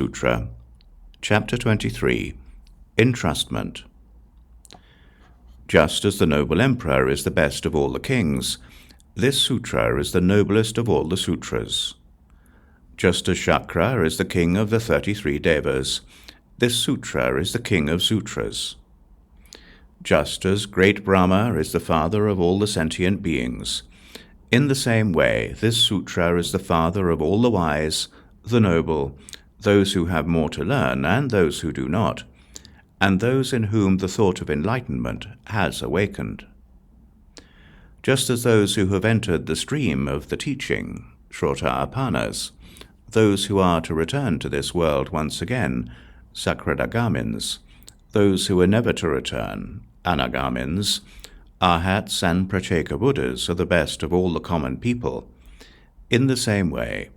Sutra, Chapter 23, Entrustment. Just as the noble emperor is the best of all the kings, this sutra is the noblest of all the sutras. Just as Shakra is the king of the 33 devas, this sutra is the king of sutras. Just as great Brahma is the father of all the sentient beings, in the same way this sutra is the father of all the wise, the noble, those who have more to learn and those who do not, and those in whom the thought of enlightenment has awakened. Just as those who have entered the stream of the teaching, Shrotapanas, those who are to return to this world once again, Sakragamins, those who are never to return, Anagamins, Arhats and Pratyeka Buddhas are the best of all the common people. In the same way,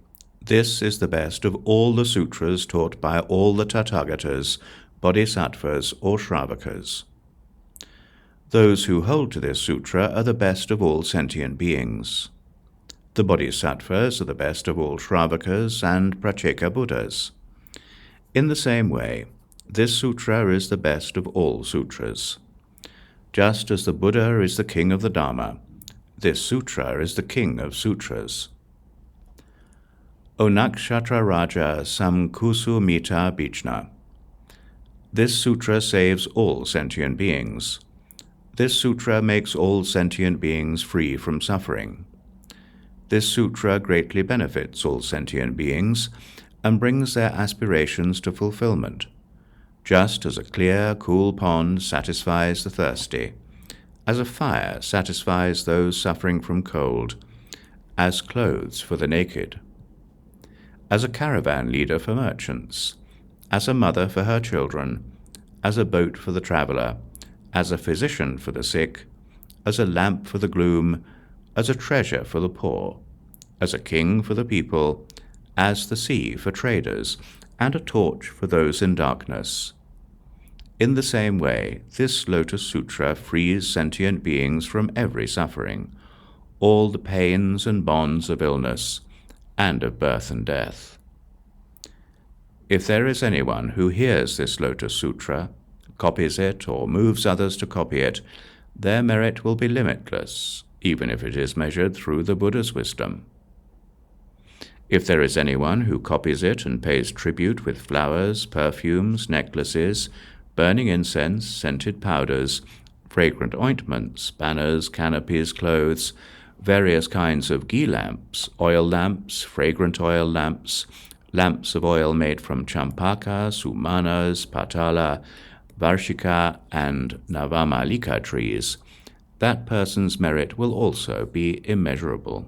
this is the best of all the sutras taught by all the Tathagatas, Bodhisattvas or Shravakas. Those who hold to this sutra are the best of all sentient beings. The Bodhisattvas are the best of all Shravakas and Pratyeka Buddhas. In the same way, this sutra is the best of all sutras. Just as the Buddha is the king of the Dharma, this sutra is the king of sutras. O Nakshatra Raja Samkusu Mita Bichna. This sutra saves all sentient beings. This sutra makes all sentient beings free from suffering. This sutra greatly benefits all sentient beings and brings their aspirations to fulfillment, just as a clear, cool pond satisfies the thirsty, as a fire satisfies those suffering from cold, as clothes for the naked, as a caravan leader for merchants, as a mother for her children, as a boat for the traveler, as a physician for the sick, as a lamp for the gloom, as a treasure for the poor, as a king for the people, as the sea for traders, and a torch for those in darkness. In the same way, this Lotus Sutra frees sentient beings from every suffering, all the pains and bonds of illness, and of birth and death. If there is anyone who hears this Lotus Sutra, copies it, or moves others to copy it, their merit will be limitless, even if it is measured through the Buddha's wisdom. If there is anyone who copies it and pays tribute with flowers, perfumes, necklaces, burning incense, scented powders, fragrant ointments, banners, canopies, clothes, various kinds of ghee lamps, oil lamps, fragrant oil lamps, lamps of oil made from champaka, sumanas, patala, varshika, and navamalika trees, that person's merit will also be immeasurable.